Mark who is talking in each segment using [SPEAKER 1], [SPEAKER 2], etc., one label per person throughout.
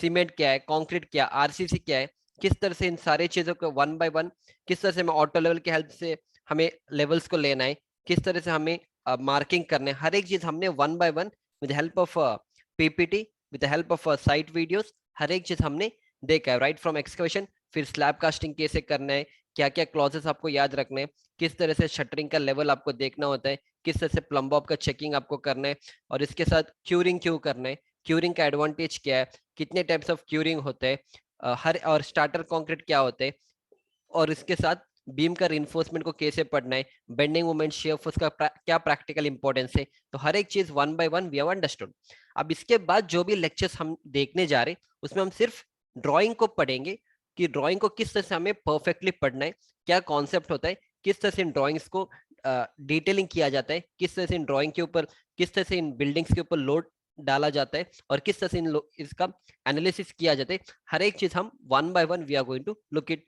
[SPEAKER 1] Cement क्या है, concrete क्या है, आरसीसी क्या है, किस तरह से इन सारी चीजों को वन बाय वन, किस तरह से हमें ऑटो लेवल की हेल्प से हमें लेवल्स को लेना है, किस तरह से हमें मार्किंग करना है, हर एक चीज हमने one by one with help of PPT, with help of site videos, हर एक चीज हमने देखा है, राइट फ्रॉम एक्सकवेशन, फिर स्लैब कास्टिंग कैसे करना है, क्या क्या क्लॉजेस आपको याद रखने हैं, किस तरह से शटरिंग का लेवल आपको देखना होता है, किस तरह से प्लम बॉब का चेकिंग आपको करना है, और इसके साथ क्यूरिंग क्यों करना है, क्यूरिंग का एडवांटेज क्या है, कितने टाइप्स ऑफ क्यूरिंग होते हैं, हर और स्टार्टर कंक्रीट क्या होते हैं, और इसके साथ बीम का रिइंफोर्समेंट को कैसे पढ़ना है, बेंडिंग मोमेंट, शेयर फोर्स का क्या प्रैक्टिकल इंपॉर्टेंस है, तो हर एक चीज one by one we have understood. अब इसके बाद जो भी लेक्चर्स हम देखने जा रहे हैं उसमें हम सिर्फ ड्राइंग को पढ़ेंगे कि ड्राइंग को किस तरह से हमें परफेक्टली पढ़ना है, क्या कॉन्सेप्ट होता है, किस तरह से इन ड्राइंग्स को डिटेलिंग किया जाता है, किस तरह से इन ड्राइंग के ऊपर, किस तरह से इन बिल्डिंग्स के ऊपर लोड डाला जाता है, और किस तरह से इसका एनालिसिस किया जाता है, हर एक चीज हम one by one we are going to look it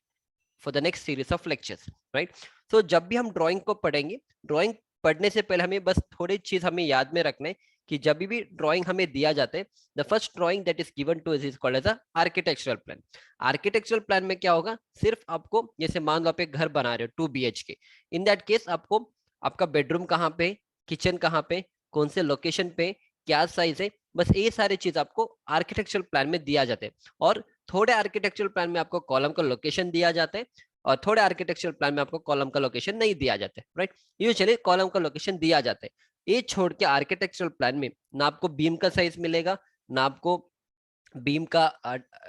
[SPEAKER 1] for the next series of lectures, right. So जब भी हम ड्राइंग को पढ़ेंगे, ड्राइंग पढ़ने से पहले हमें बस थोड़ी चीज हमें याद में रखना है कि जब भी ड्राइंग हमें दिया जाता है, the first drawing that is given to is called as a architectural plan. Architectural plan में क्या होगा, सिर्फ आपको, जैसे मान लो आप एक घर बना रहे हो 2 BHK, इन दैट केस आपको आपका बेडरूम कहाँ पे, किचन कहाँ पे, कौन से लोकेशन पे, क्या साइज है, बस ये सारी चीज आपको आर्किटेक्चरल प्लान में दिया जाता है। और थोड़े आर्किटेक्चरल प्लान में आपको कॉलम का लोकेशन दिया जाता है, और थोड़े आर्किटेक्चरल प्लान में आपको कॉलम का लोकेशन नहीं दिया जाता है, राइट। यूजुअली कॉलम का लोकेशन दिया जाता है। ये छोड़ के आर्किटेक्चरल प्लान में ना आपको बीम का साइज मिलेगा, ना आपको बीम का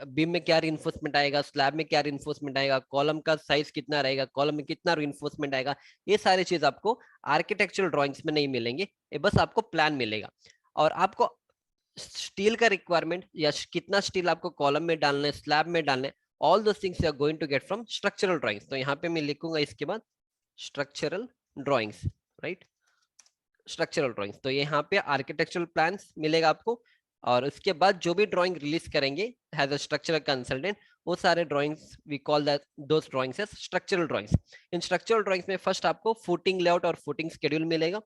[SPEAKER 1] बीम में क्या रिइंफोर्समेंट आएगा, स्लैब में क्या रिइंफोर्समेंट आएगा, कॉलम का साइज कितना रहेगा, कॉलम में कितना रिइंफोर्समेंट आएगा, ये सारी चीज आपको आर्किटेक्चरल ड्राइंग्स में नहीं मिलेंगे, ये बस आपको प्लान मिलेगा। और आपको स्टील का रिक्वायरमेंट या कितना स्टील आपको कॉलम में डालना है, स्लैब में डालना है, all those things you are going to get from structural drawings. तो यहाँ पे मैं लिखूंगा इसके बाद structural drawings, right, structural drawings. तो यहाँ पे आर्किटेक्चरल प्लान्स मिलेगा आपको, और उसके बाद जो भी ड्राइंग रिलीज करेंगे एज अ स्ट्रक्चरल कंसल्टेंट, वो सारे drawings we call that those drawings as structural drawings. इन स्ट्रक्चरल ड्राइंग्स में फर्स्ट आपको फुटिंग लेआउट और फुटिंग शेड्यूल मिलेगा,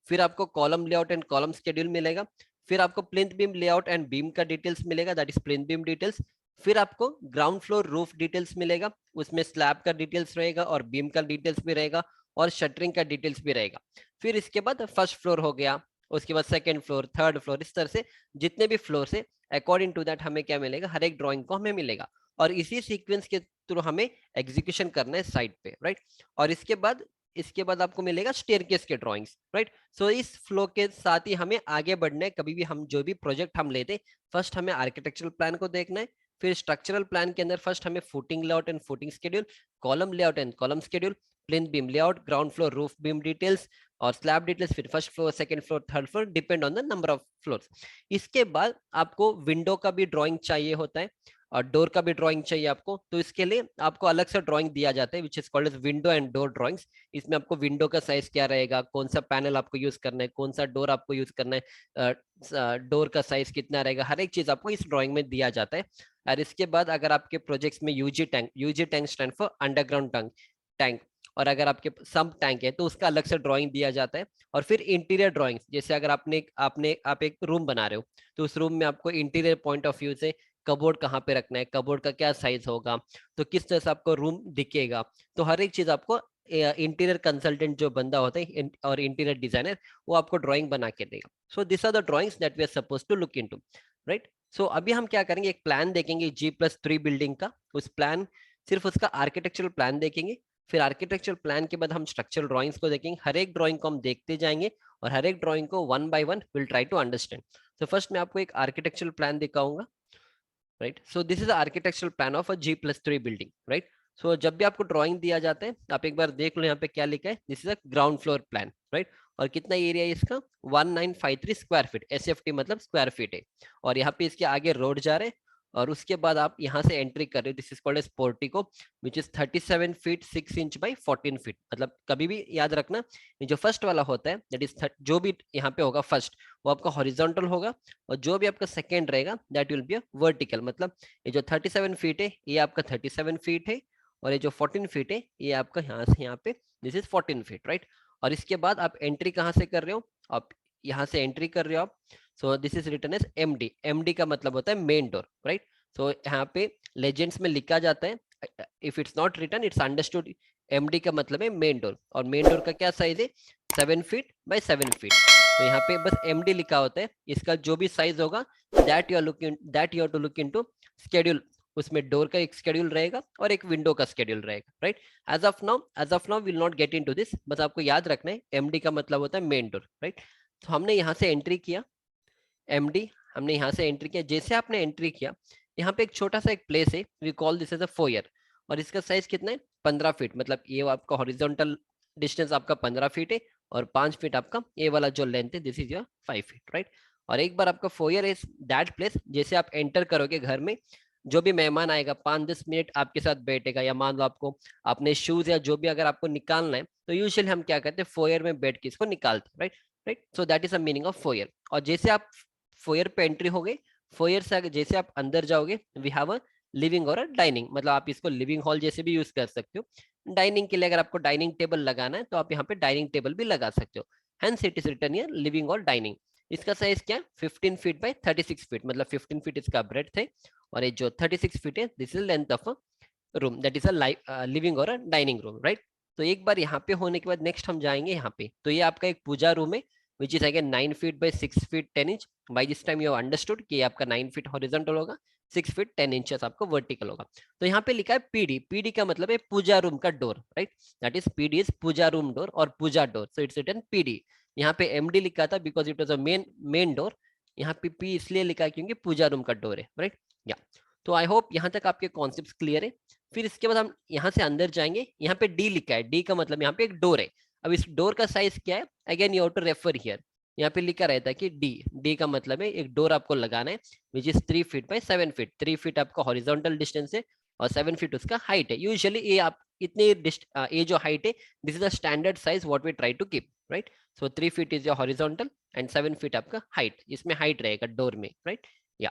[SPEAKER 1] फिर आपको column layout and column schedule मिलेगा, फिर आपको plinth beam layout and beam का डिटेल्स मिलेगा, that is plinth beam details, फिर आपको ग्राउंड फ्लोर रूफ डिटेल्स मिलेगा, उसमें स्लैब का डिटेल्स रहेगा और बीम का डिटेल्स भी रहेगा और शटरिंग का डिटेल्स भी रहेगा। फिर इसके बाद फर्स्ट फ्लोर हो गया, उसके बाद सेकंड फ्लोर, थर्ड फ्लोर, इस तरह से जितने भी फ्लोर से अकॉर्डिंग टू दैट हमें क्या मिलेगा, हर एक ड्राइंग को हमें मिलेगा, और इसी सीक्वेंस के थ्रू हमें एग्जीक्यूशन करना है साइट पे, राइट। और इसके बाद आपको मिलेगा स्टेयरकेस के ड्राइंग्स, राइट। सो इस फ्लो के साथ ही हमें आगे बढ़ना है। कभी भी हम जो भी प्रोजेक्ट हम लेते, फर्स्ट हमें आर्किटेक्चरल प्लान को देखना है, फिर स्ट्रक्चरल प्लान के अंदर फर्स्ट हमें footing layout and footing schedule, column layout and column schedule, plinth beam layout, ground floor roof beam details और स्लैब डिटेल्स, फिर first floor, second floor, third floor, depend on the number of floors. इसके बाद आपको window का भी drawing चाहिए होता है और डोर का भी ड्राइंग चाहिए आपको, तो इसके लिए आपको अलग से ड्राइंग दिया जाता है which is called as window and door drawings. इसमें आपको विंडो का साइज क्या रहेगा, कौन सा पैनल आपको यूज करना है, कौन सा डोर आपको यूज करना है, डोर का साइज कितना रहेगा, हर एक चीज आपको इस ड्राइंग में दिया जाता है। और इसके बाद अगर आपके प्रोजेक्ट्स में UG tank stand for underground tank, और अगर आपके सम्प टैंक है तो उसका अलग से ड्राइंग दिया जाता है। और फिर इंटीरियर ड्राइंग्स, जैसे अगर आप एक रूम बना रहे हो, तो उस रूम में आपको इंटीरियर पॉइंट ऑफ व्यू से कबोर्ड कहाँ पे रखना है, कबोर्ड का क्या साइज होगा, तो किस तरह से आपको रूम दिखेगा, तो हर एक चीज आपको इंटीरियर कंसल्टेंट जो बंदा होता है और इंटीरियर डिजाइनर, वो आपको ड्राइंग बना के देगा। So this are the drawings that we are suppose to look into, right. So अभी हम क्या करेंगे, एक प्लान देखेंगे G+3 बिल्डिंग का, उस प्लान, सिर्फ उसका आर्किटेक्चरल प्लान देखेंगे, फिर आर्किटेक्चरल प्लान के बाद हम स्ट्रक्चरल ड्राइंग्स को देखेंगे, हर एक ड्राइंग को हम देखते जाएंगे और हर एक ड्राइंग को one by one will try to understand. तो फर्स्ट मैं आपको एक आर्किटेक्चरल प्लान दिखाऊंगा, right. So this is architectural plan of a G+3 building, right. So जब भी आपको ड्राइंग दिया जाता है, आप एक बार देख लो यहाँ पे क्या लिखा है, this is a ground floor plan, right. और कितना एरिया है इसका, 1953 स्क्वायर फीट, SFT मतलब स्क्वायर फीट है। और यहाँ पे इसके आगे रोड जा रहे हैं, और उसके बाद आप यहाँ से एंट्री कर रहे हो, this is called as portico which is 37 feet 6 inch by 14 feet. मतलब कभी भी याद रखना, जो फर्स्ट वाला होता है दैट इज जो भी यहाँ पे होगा फर्स्ट, वो आपका हॉरिजॉन्टल होगा, और जो भी आपका सेकेंड रहेगा that will be a vertical. मतलब ये जो 37 फीट है ये आपका 37 फीट है, और ये जो 14 फीट है ये आपका यहाँ से यहाँ पे दिस इज 14 फीट, राइट। और इसके बाद आप एंट्री कहाँ से कर रहे हो, आप यहाँ से एंट्री कर रहे हो आप। So this is written as MD, MD का मतलब होता है मेन डोर, राइट। तो यहाँ पे लेजेंड्स में लिखा जाता है, if it's not written it's understood, MD का मतलब है मेन डोर, और मेन डोर का क्या साइज है 7 फीट बाय 7 फीट। तो यहाँ पे बस एमडी लिखा होता है, इसका जो भी साइज होगा that you have to look into schedule, उसमें डोर का एक स्केड्यूल रहेगा और एक विंडो का स्केड्यूल रहेगा, right. As of now will not get into this, बस आपको याद रखना है एमडी का मतलब होता है मेन डोर, राइट। तो हमने यहाँ से एंट्री किया, एमडी हमने यहाँ से एंट्री किया, जैसे आपने एंट्री किया यहाँ पे एक छोटा सा एक प्लेस है, we call this as a foyer, और इसका साइज कितना है 15 फीट, मतलब ये आपका हॉरिजॉन्टल डिस्टेंस आपका 15 फीट है, और 5 फीट आपका ये वाला जो लेंथ है this is your 5 feet, right. और एक बार आपका फोयर इज दैट प्लेस, जैसे आप एंटर करोगे घर में, जो भी मेहमान आएगा 5-10 मिनट आपके साथ बैठेगा, या मान लो आपको अपने शूज या जो भी अगर आपको निकालना है, तो यूजुअली हम क्या करते हैं फोयर में बैठ के इसको निकालते हैं, right. Right, so that is a meaning of foyer. और जैसे आप फोयर पे एंट्री हो गए, फोयर से जैसे आप अंदर जाओगे वी हैव अ लिविंग और अ डाइनिंग, मतलब आप इसको लिविंग हॉल जैसे भी यूज कर सकते हो। डाइनिंग के लिए अगर आपको डाइनिंग टेबल लगाना है तो आप यहाँ पे डाइनिंग टेबल भी लगा सकते हो, hence it is written here living और डाइनिंग। इसका साइज क्या है 15 फीट बाय 36 फीट, मतलब 15 फीट इसका ब्रेड्थ है, और ये जो 36 फीट है this is length of a room, that is a living और अ डाइनिंग रूम, राइट। तो एक बार यहाँ पे होने के बाद नेक्स्ट हम जाएंगे यहाँ पे, तो ये आपका एक पूजा रूम है which is again 9 feet by 6 feet 10 inch. By this time you understood कि आपका 9 फीट हॉरिजॉन्टल होगा, 6 फीट 10 इंचेस आपको वर्टिकल होगा। तो यहाँ पे लिखा है पीडी, पीडी का मतलब है पूजा रूम का door, right, that is PD is puja room door और puja door, so it's written PD. यहाँ पे एमडी लिखा था because it was a main door, यहाँ पे पी इसलिए लिखा है क्योंकि पूजा रूम का डोर है, राइट। या तो आई होप यहाँ तक आपके कॉन्सेप्ट क्लियर है। फिर इसके बाद हम यहाँ से अंदर जाएंगे, यहाँ पे डी लिखा है, डी का मतलब यहाँ पे एक डोर है। अब इस डोर का साइज क्या है, again you have to refer here, यहाँ पे लिखा रहता है कि डी, डी का मतलब है एक डोर आपको लगाना है which is 3 feet by 7 feet, 3 feet आपका हॉरिजॉन्टल डिस्टेंस है और 7 फीट उसका हाइट है। यूजुअली ये आप इतने ये जो हाइट है this is a standard size what we try to keep, right. So 3 feet is your horizontal and 7 feet आपका हाइट, इसमें हाइट रहेगा डोर में, राइट। या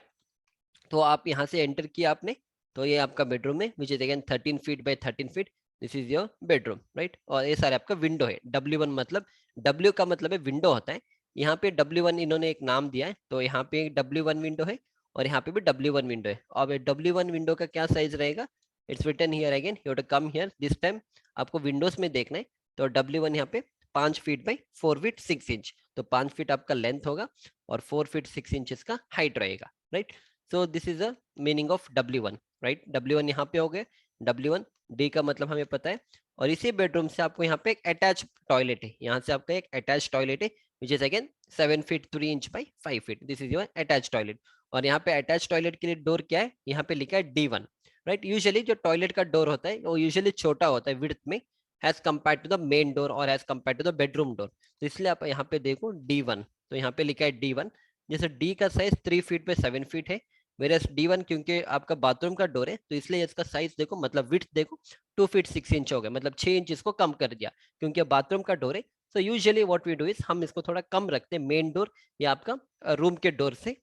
[SPEAKER 1] तो आप यहाँ से एंटर किया आपने, तो ये आपका बेडरूम है which is again 13 feet by 13 feet, this is your bedroom, right. और ये सारे आपका विंडो है, W1 मतलब, W का मतलब है विंडो होता है, यहाँ पे W1 इन्होंने एक नाम दिया है, तो यहाँ पे W1 विंडो है और यहाँ पे भी W1 विंडो है। अब W1 विंडो का क्या साइज रहेगा, it's written here again, you have to come here, this time आपको विंडोज में देखना है। तो W1 यहाँ पे 5 फीट बाई 4 फीट 6 इंच, तो 5 फीट आपका लेंथ होगा और 4 फीट 6 इंचेस का हाइट रहेगा, right. So this is a meaning of W1, right. W1 यहाँ पे हो गए, W1 डी का मतलब हमें पता है। और इसी बेडरूम से आपको यहाँ पे एक अटैच टॉयलेट है, यहाँ से आपका एक अटैच टॉयलेट है which is again 7 feet 3 inch by 5 feet, this is your attach toilet. और यहाँ पे अटैच टॉयलेट के लिए डोर क्या है, यहाँ पे लिखा है D1, राइट। यूजुअली जो टॉयलेट का डोर होता है वो यूजुअली छोटा होता है विड्थ में as compare to the main door और as compare to the bedroom door, तो इसलिए आप यहाँ पे देखो D1, तो यहाँ पे लिखा है D1। जैसे डी का साइज 3 फीट पे 7 फीट है, मेरे D1 क्योंकि आपका बाथरूम का डोर है तो इसलिए इसका साइज देखो, मतलब विड्थ देखो 2 फीट 6 इंच हो गया, मतलब 6 इंच इसको कम कर दिया क्योंकि बाथरूम का डोर है। So usually what we do is हम इसको थोड़ा कम रखते हैं, मेन डोर या आपका रूम के डोर से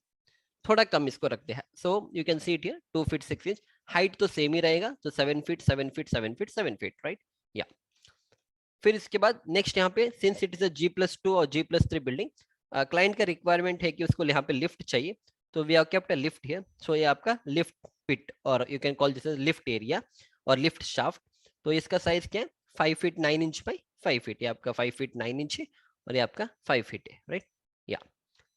[SPEAKER 1] थोड़ा कम इसको रखते हैं। So you can see it here 2 feet 6 inch, height तो सेम ही रहेगा, तो 7 feet 7 feet 7 feet 7 feet, right. या फिर इसके बाद नेक्स्ट यहाँ पे since it is a G+2 और G+3 बिल्डिंग, क्लाइंट का रिक्वायरमेंट है कि उसको यहाँ पे लिफ्ट चाहिए, तो we have kept a lift here. So ये आपका लिफ्ट पिट और you can call this lift area और लिफ्ट शाफ्ट। तो इसका साइज क्या है 5 फीट 9 इंच बाई 5 फीट, ये आपका 5 फीट 9 इंच है और ये आपका 5 फीट है, राइट। या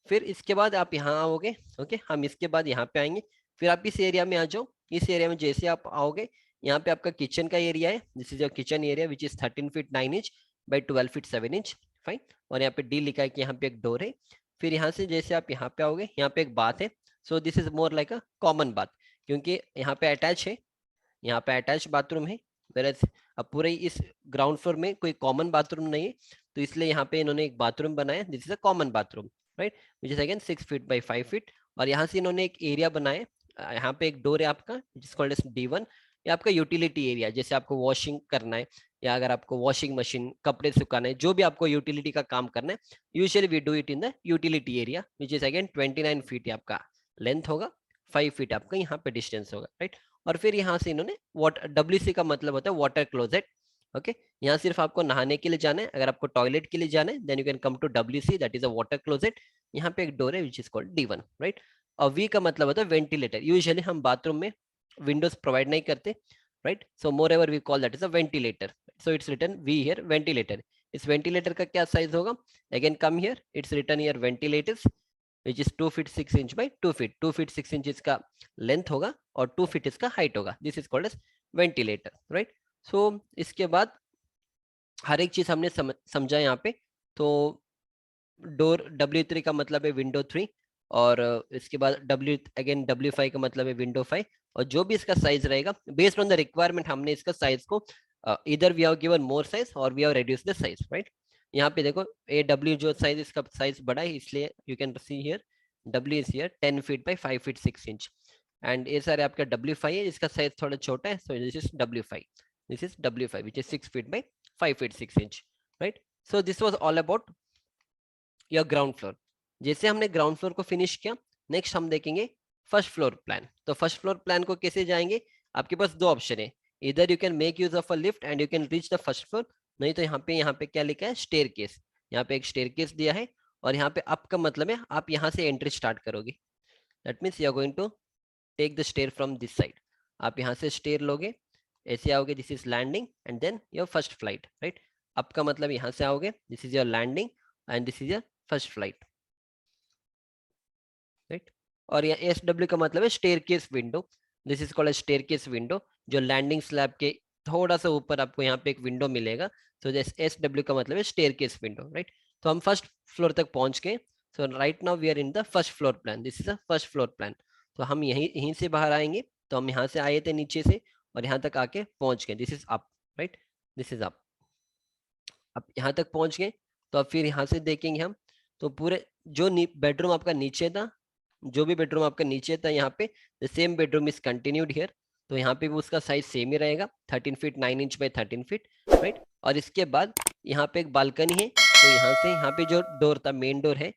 [SPEAKER 1] फिर इसके बाद आप यहाँ आओगे, ओके, हम इसके बाद यहाँ पे आएंगे, फिर आप इस एरिया में आ जाओ। इस एरिया में जैसे आप आओगे यहाँ पे आपका किचन का एरिया है, this is your kitchen area which is 13 feet 9 inch by 12 feet 7 inch, fine. और यहाँ पे डी लिखा है कि यहाँ पे एक डोर है। फिर यहाँ से जैसे आप यहाँ पे आओगे यहाँ पे एक बाथ है, सो this is more like a common bath, क्योंकि यहाँ पे अटैच है, यहाँ पे अटैच बाथरूम है, वेरएज अब पूरे इस ग्राउंड फ्लोर में कोई कॉमन बाथरूम नहीं है, तो इसलिए यहाँ पे इन्होंने एक बाथरूम बनाया, this is a common bathroom, right, which is again 6 feet by 5 feet. और यहाँ से इन्होंने एक एरिया बनाया, यहाँ पे एक डोर है आपका जिसको D1, ये आपका यूटिलिटी एरिया, जैसे आपको वॉशिंग करना है या अगर आपको वॉशिंग मशीन कपड़े सुखाना है, जो भी आपको यूटिलिटी का काम करना है, usually we do it in the utility area which is again 29 feet आपका लेंथ होगा, 5 फीट आपका यहाँ पे डिस्टेंस होगा, राइट। और फिर यहाँ से इन्होंने वाटर, WC का मतलब होता है वाटर क्लोजेट, ओके। यहाँ सिर्फ आपको नहाने के लिए जाना है, अगर आपको टॉयलेट के लिए जाना है then you can come to WC, that is a water closet. यहाँ पे एक डोर है which is called D1, right. और वी का मतलब होता है वेंटिलेटर। यूजुअली हम बाथरूम में विंडोज प्रोवाइड नहीं करते, right? So moreover we call that is a ventilator, so it's written V here ventilator. इस वेंटिलेटर का क्या साइज होगा? Again come here, it's written here ventilators which is 2 feet 6 inch by 2 feet. 2 feet 6 inch इसका length होगा और 2 feet इसका height होगा। This is called as ventilator, right? So इसके बाद हर एक चीज हमने समझा यहाँ पे। तो डोर W3 का मतलब है विंडो 3, और इसके बाद W5 का मतलब है विंडो 5, और जो भी इसका साइज रहेगा बेस्ड ऑन द रिक्वायरमेंट हमने इसका साइज को इधर we have given more size और we have reduce the size, right? यहाँ पे देखो AW जो साइज, इसका साइज बड़ा है, इसलिए you can see here W is here 10 feet by 5 feet 6 inch, and ये सारे आपका W5 है, इसका साइज थोड़ा छोटा है, सो this is W5, this is W5 which is 6 feet by 5 feet 6 inch, right? So this was all about या ground floor. जैसे हमने ग्राउंड फ्लोर को फिनिश किया, नेक्स्ट हम देखेंगे फर्स्ट फ्लोर प्लान। तो फर्स्ट फ्लोर प्लान को कैसे जाएंगे? आपके पास दो ऑप्शन है, इधर you can make use of a lift and you can reach the first floor, नहीं तो यहाँ पे क्या लिखा है? Staircase. यहाँ पे एक स्टेयर केस दिया है, और यहाँ पे अप का मतलब है आप यहाँ से एंट्री स्टार्ट करोगे, that means you are going to take the stair from this side. आप यहाँ से स्टेयर लोगे, ऐसे आओगे, this is landing and then your first flight, right? Up का मतलब यहाँ से आओगे, this is your landing and this is your first flight, right? और यहाँ SW का मतलब है staircase window, this is called staircase window. जो लैंडिंग स्लैब के थोड़ा सा ऊपर आपको यहाँ पे एक विंडो मिलेगा, तो SW का मतलब है स्टेयर केस विंडो, राइट? तो हम फर्स्ट फ्लोर तक पहुंच गए। So right now we are in the first floor plan, this is a first floor plan. तो हम यहीं से बाहर आएंगे, तो हम यहाँ से आए थे नीचे से और यहाँ तक आके पहुंच गए, this is up, right? This is up. अब यहाँ तक पहुंच गए, तो अब फिर यहाँ से देखेंगे हम, तो पूरे जो बेडरूम आपका नीचे था, जो भी बेडरूम आपका नीचे था, यहाँ पे the same bedroom is continued here. तो यहाँ पे भी उसका साइज सेम ही रहेगा, 13 feet 9 inch by 13 feet, right? और इसके बाद यहाँ पे एक बालकनी है, तो यहाँ से यहाँ पे जो डोर था, मेन डोर है,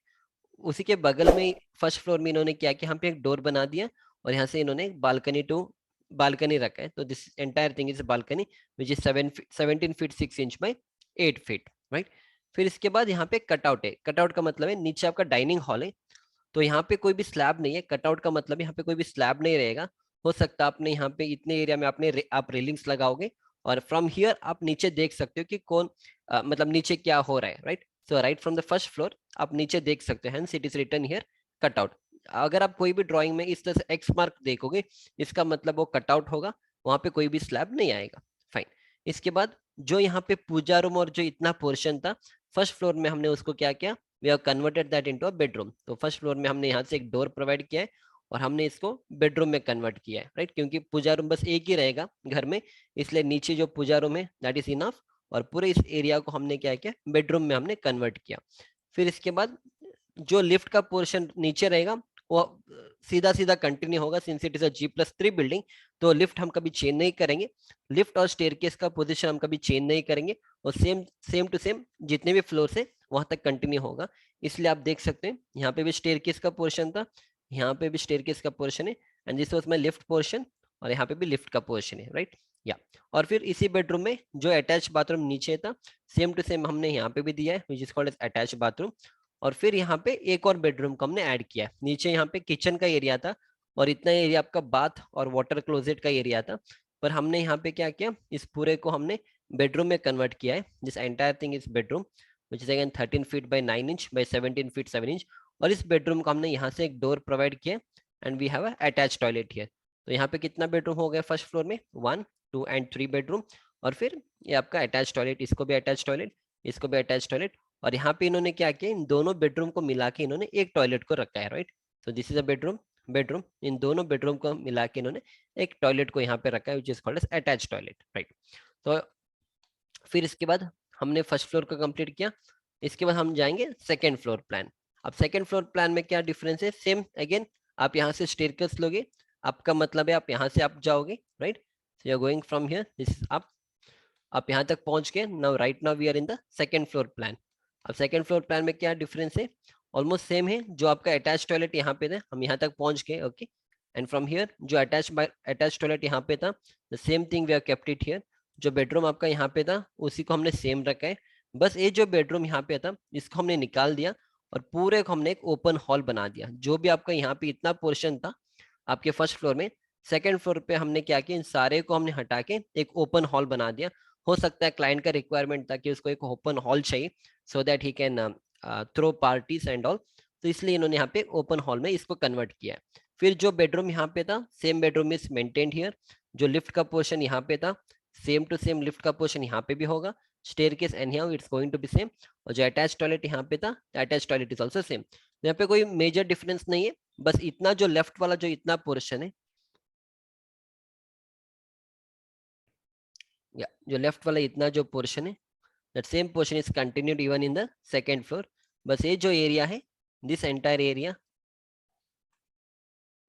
[SPEAKER 1] उसी के बगल में फर्स्ट फ्लोर में इन्होंने क्या किया, यहाँ पे एक डोर बना दिया, और यहाँ से इन्होंने एक बालकनी रखा है। तो this entire thing is balcony which is 17 feet 6 inch by 8 feet, right? फिर इसके बाद यहाँ पे कटआउट है। कटआउट का मतलब है नीचे आपका डाइनिंग हॉल है, तो यहाँ पे कोई भी स्लैब नहीं है। कटआउट का मतलब यहाँ पे कोई भी स्लैब नहीं रहेगा। हो सकता है आपने यहाँ पे इतने एरिया में आप रेलिंग्स लगाओगे, और फ्रॉम हियर आप नीचे देख सकते हो कि कौन मतलब नीचे क्या हो रहा है, right? So right from the first floor आप नीचे देख सकते हैं, it is written here cutout. अगर आप कोई भी ड्राइंग में इस तरह से एक्स मार्क देखोगे, इसका मतलब वो कटआउट होगा, वहां पे कोई भी स्लैब नहीं आएगा। फाइन। इसके बाद जो यहाँ पे पूजा रूम और जो इतना पोर्शन था फर्स्ट फ्लोर में, हमने उसको क्या किया, we have converted that into a bedroom. तो फर्स्ट फ्लोर में हमने यहाँ से एक डोर प्रोवाइड किया है और हमने इसको बेडरूम में कन्वर्ट किया है, राइट? क्योंकि पूजा रूम बस एक ही रहेगा घर में, इसलिए नीचे जो पूजा रूम है दैट इज इनफ, और पूरे इस एरिया को हमने क्या किया, बेडरूम में हमने कन्वर्ट किया। फिर इसके बाद जो लिफ्ट का पोर्शन नीचे रहेगा वो सीधा सीधा कंटिन्यू होगा, since it is a G+3 building, तो लिफ्ट हम कभी चेंज नहीं करेंगे। लिफ्ट और स्टेयरकेस का पोजीशन हम कभी चेंज नहीं करेंगे, और सेम टू सेम जितने भी फ्लोर से वहां तक कंटिन्यू होगा। इसलिए आप देख सकते हैं यहाँ पे भी स्टेयरकेस का पोर्शन था, यहाँ पे भी स्टेयरकेस का पोर्शन है, and this was my lift portion, और यहाँ पे भी लिफ्ट का पोर्शन है, राइट? या और फिर इसी बेडरूम में जो अटैच बाथरूम नीचे था, सेम टू सेम हमने यहाँ पे भी दिया है, which is called as attach bathroom. और फिर यहाँ पे एक और बेडरूम को हमने ऐड किया है। नीचे यहाँ पे किचन का एरिया था, और इतना एरिया आपका बाथ और वाटर क्लोजेट का एरिया था, पर हमने यहाँ पे क्या किया, इस पूरे को हमने बेडरूम में कन्वर्ट किया है। This entire thing is bedroom which is again 13 feet by 9 inch by 17 feet 7 inch. और इस बेडरूम को हमने यहाँ से एक डोर प्रोवाइड किया, and we have attach toilet here. तो यहाँ पे कितना बेडरूम हो गया फर्स्ट फ्लोर में, 1 2 एंड 3 बेडरूम, और फिर ये आपका अटैच टॉयलेट, इसको भी अटैच टॉयलेट, इसको भी अटैच टॉयलेट। और यहाँ पे इन्होंने क्या किया, इन दोनों बेडरूम को मिला के इन्होंने एक टॉयलेट को रखा है, राइट? तो दिस इज अ बेडरूम, इन दोनों बेडरूम को मिला के इन्होंने एक टॉयलेट को यहाँ पे रखा है, which is called as attach toilet, right? तो फिर इसके बाद हमने फर्स्ट फ्लोर को कंप्लीट किया। इसके बाद हम जाएंगे सेकेंड फ्लोर प्लान। अब सेकेंड फ्लोर प्लान में क्या डिफरेंस है, सेम अगेन आप यहाँ से स्टेयरकेस लोगे, आपका मतलब है आप यहाँ से आप जाओगे, right? So you are going from here, this आप यहाँ तक पहुंच गए। Now right now we are in the second floor plan. अब सेकेंड फ्लोर प्लान में क्या डिफरेंस है, ऑलमोस्ट सेम है। जो आपका अटैच टॉयलेट यहाँ पे था, हम यहाँ तक पहुंच गए, ओके? एंड फ्रॉम हियर जो अटैच टॉयलेट यहाँ पे था, the same thing we have kept it here. जो बेडरूम आपका यहाँ पे था उसी को हमने सेम रखा है, बस ये जो बेडरूम यहाँ पे था इसको हमने निकाल दिया, और पूरे को हमने एक ओपन हॉल बना दिया। जो भी आपका यहाँ पे इतना पोर्शन था आपके फर्स्ट फ्लोर में, सेकंड फ्लोर पे हमने क्या किया, इन सारे को हमने हटा के एक ओपन हॉल बना दिया। हो सकता है क्लाइंट का रिक्वायरमेंट था कि उसको एक ओपन हॉल चाहिए so that he can throw parties and all, तो इसलिए इन्होंने यहाँ पे ओपन हॉल में इसको कन्वर्ट किया है। फिर जो बेडरूम यहाँ पे था, same bedroom is maintained here. जो लिफ्ट का पोर्शन यहाँ पे था, सेम टू सेम लिफ्ट का पोर्शन यहाँ पे भी होगा। Staircase anyhow it's going to be same. और जो अटैच टॉयलेट यहाँ पे था, attach toilet is also same. यहाँ पे कोई मेजर डिफरेंस नहीं है, बस इतना जो लेफ्ट वाला जो इतना पोर्शन है, या जो लेफ्ट वाला इतना जो पोर्शन है, that same portion is continued even in the second floor. बस ये जो एरिया है, दिस एंटायर एरिया,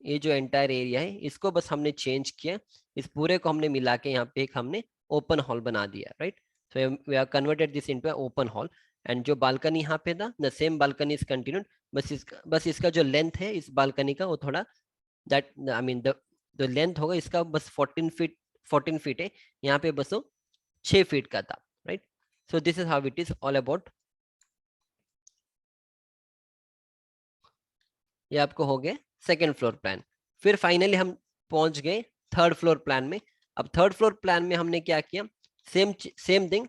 [SPEAKER 1] ये जो एंटायर एरिया है इसको बस हमने चेंज किया। इस पूरे को हमने मिला के यहाँ पे एक हमने ओपन हॉल बना दिया, right. So we are converted this into open hall. And जो बालकनी यहाँ पे था, the same balcony is continued. बस इसका जो लेंथ है इस बालकनी का, वो थोड़ा that I mean the length होगा इसका बस 14 फीट है। यहाँ पे बस वो 6 फीट का था, right. So this is how it is all about. ये आपको हो गया सेकेंड फ्लोर प्लान। फिर फाइनली हम पहुंच गए थर्ड फ्लोर प्लान में। अब थर्ड फ्लोर प्लान में हमने क्या किया, सेम सेम थिंग।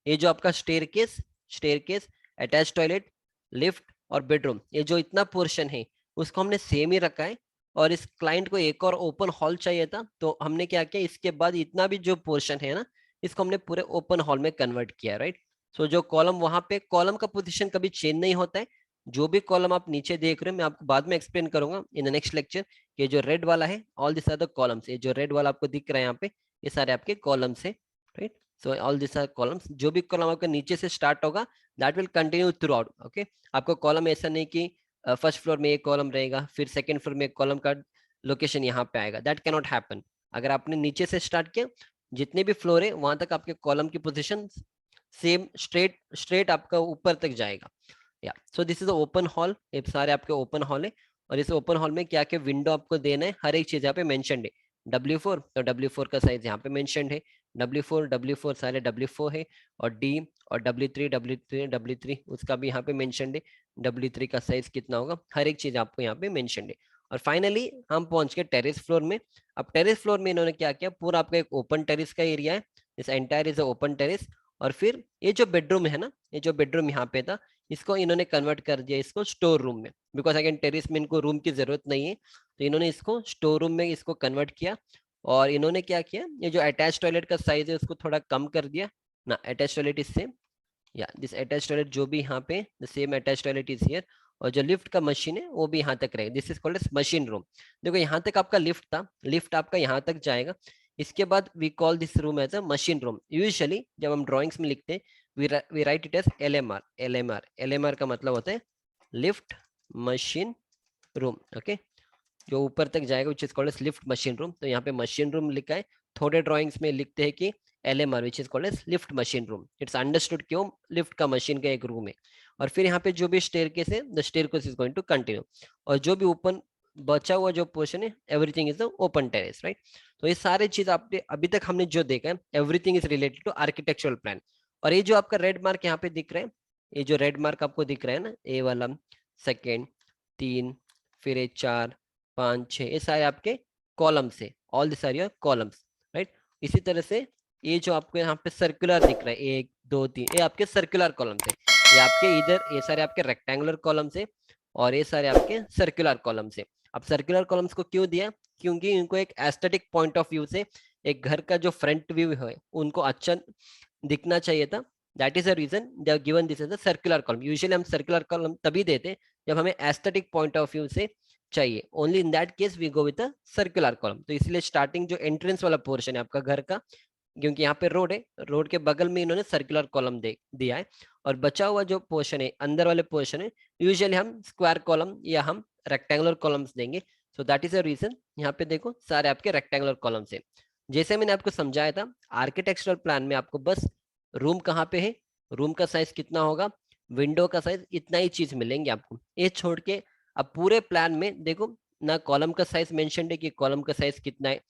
[SPEAKER 1] ये जो आपका स्टेयरकेस, अटैच टॉयलेट, लिफ्ट और बेडरूम, ये जो इतना पोर्शन है उसको हमने सेम ही रखा है। और इस क्लाइंट को एक और ओपन हॉल चाहिए था, तो हमने क्या किया, इसके बाद इतना भी जो पोर्शन है ना, इसको हमने पूरे ओपन हॉल में कन्वर्ट किया, राइट। सो जो कॉलम वहां पे, कॉलम का पोजिशन कभी चेंज नहीं होता है। जो भी कॉलम आप नीचे देख रहे हो, मैं आपको बाद में एक्सप्लेन करूंगा इन द नेक्स्ट लेक्चर। ये जो रेड वाला है, all this are the columns. ये जो रेड वाला आपको दिख रहा है यहाँ पे, ये सारे आपके कॉलम्स है, right. So all this are columns. जो भी कॉलम आपका नीचे से स्टार्ट होगा, that will continue throughout, okay. आपको कॉलम ऐसा नहीं कि फर्स्ट फ्लोर में एक कॉलम रहेगा, फिर सेकंड फ्लोर में एक कॉलम का लोकेशन यहाँ पे आएगा, दैट कैनॉट हैपन। अगर आपने नीचे से स्टार्ट किया, जितने भी फ्लोर है वहां तक आपके कॉलम की पोजिशन सेम स्ट्रेट आपका ऊपर तक जाएगा। या सो दिस इज ओपन हॉल। ये सारे आपके ओपन हॉल है। और इस ओपन हॉल में क्या क्या विंडो आपको देना है, हर एक चीज यहाँ पे मेंशनड है। W4, तो W4 का साइज यहाँ पे मेंशनड है। W4 सारे W4 है। और D और W3 उसका भी यहाँ पे मेंशनड है। W3 का साइज कितना होगा, हर एक चीज आपको यहाँ पे मेंशनड है। और फाइनली हम पहुंच गए टेरेस फ्लोर में। अब टेरेस फ्लोर में इन्होंने क्या किया, पूरा आपका एक ओपन टेरेस का एरिया है। इस एंटायर इज ओपन टेरेस। और फिर ये जो बेडरूम है ना, ये जो बेडरूम यहाँ पे था, इसको इन्होंने कन्वर्ट कर दिया इसको स्टोर रूम में। बिकॉज अगेन टेरेस में इनको रूम की जरूरत नहीं है, तो इन्होंने इसको स्टोर रूम में इसको कन्वर्ट किया। और इन्होंने क्या किया, ये जो अटैच टॉयलेट का साइज है उसको थोड़ा कम कर दिया ना। अटैच टॉयलेट इज सेम, या दिस अटैच टॉयलेट जो भी यहाँ पे the same attach toilet is here. और जो लिफ्ट का मशीन है वो भी यहाँ तक रहेगा। This is called as machine room. देखो यहाँ तक आपका लिफ्ट था, लिफ्ट आपका यहाँ तक जाएगा। इसके बाद we call this room as a machine room. Usually जब हम ड्राइंग्स में लिखते हैं, we write it as LMR। LMR का मतलब होता है लिफ्ट मशीन रूम, ओके। जो ऊपर तक जाएगा which is called as lift machine room. तो यहाँ पे मशीन रूम लिखा है। थोड़े ड्राइंग्स में लिखते हैं कि LMR which is called as lift machine room. It's understood क्यों लिफ्ट का मशीन का एक रूम है। और फिर यहाँ पे जो भी स्टेयरकेस है, the staircase is going to continue. और जो भी ओपन बचा हुआ जो पोर्शन है, everything is the open terrace, right. तो ये सारे चीज आपने अभी तक हमने जो देखा है, everything is related to architectural plan. और ये जो आपका रेड मार्क यहाँ पे दिख रहा है, ये जो रेड मार्क आपको दिख रहा है ना, ए वाला, सेकेंड, 3, फिर ये 4, 5, 6, ये सारे आपके कॉलम्स है। All this are your columns, right. इसी तरह से ये जो आपको यहाँ पे सर्कुलर दिख रहा है, 1, 2, 3, ये आपके सर्कुलर कॉलम्स है। ये आपके इधर ये सारे आपके रेक्टेंगुलर कॉलम्स है, और ये सारे आपके सर्कुलर कॉलम्स है। अब सर्कुलर कॉलम्स को क्यों दिया, क्योंकि इनको एक एस्थेटिक पॉइंट ऑफ व्यू से एक घर का जो फ्रंट व्यू है उनको अच्छा दिखना चाहिए था। That is the reason they are given this as a circular column. Usually हम सर्कुलर कॉलम तभी देते हैं जब हमें एस्थेटिक पॉइंट ऑफ व्यू से चाहिए। Only in that case we go with a circular column. तो इसलिए स्टार्टिंग जो एंट्रेंस वाला पोर्शन है आपका घर का, क्योंकि यहाँ पे रोड है, रोड के बगल में इन्होंने सर्कुलर कॉलम दे दिया है। और बचा हुआ जो पोर्शन है, अंदर वाले पोर्शन है, यूजुअली हम स्क्वायर कॉलम या हम रेक्टेंगुलर कॉलम्स देंगे। So that is the reason यहाँ पे देखो सारे आपके रेक्टेंगुलर कॉलम्स है। जैसे मैंने आपको समझाया था, आर्किटेक्चरल प्लान में आपको बस रूम कहाँ पे है, रूम का साइज कितना होगा, विंडो का साइज, इतना ही चीज मिलेंगे आपको। ये छोड़ के अब पूरे प्लान में देखो ना, कॉलम का साइज मेंशन है कि कॉलम का साइज कितना है,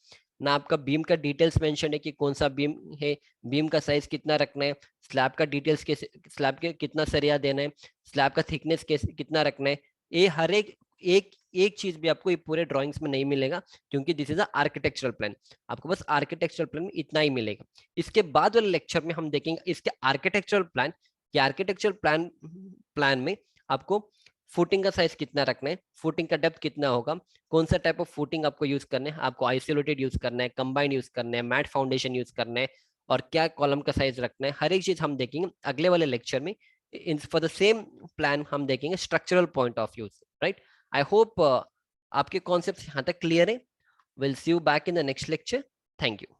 [SPEAKER 1] ना आपका बीम का डिटेल्स मेंशन है कि कौन सा बीम है, बीम का साइज कितना रखना है, स्लैब का डिटेल्स कैसे, स्लैब के कितना सरिया देना है, स्लैब का थिकनेस कैसे कितना रखना है, ये हर एक एक एक चीज भी आपको ये पूरे ड्राइंग्स में नहीं मिलेगा, क्योंकि this is a architectural plan. आपको बस आर्किटेक्चरल प्लान में इतना ही मिलेगा। इसके बाद वाले लेक्चर में हम देखेंगे इसके आर्किटेक्चरल प्लान। ये आर्किटेक्चरल प्लान में आपको फुटिंग का साइज कितना रखना है, फुटिंग का डेप्थ कितना होगा, कौन सा टाइप ऑफ फुटिंग आपको यूज करना है, आपको आइसोलेटेड यूज करना है, कंबाइंड यूज करना है, मैट फाउंडेशन यूज करना है, और क्या कॉलम का साइज रखना है, हर एक चीज हम देखेंगे अगले वाले लेक्चर में। In for the same plan हम देखेंगे structural point of view, right. I hope आपके कॉन्सेप्ट यहाँ तक क्लियर है। Will see you back in the next lecture. Thank you.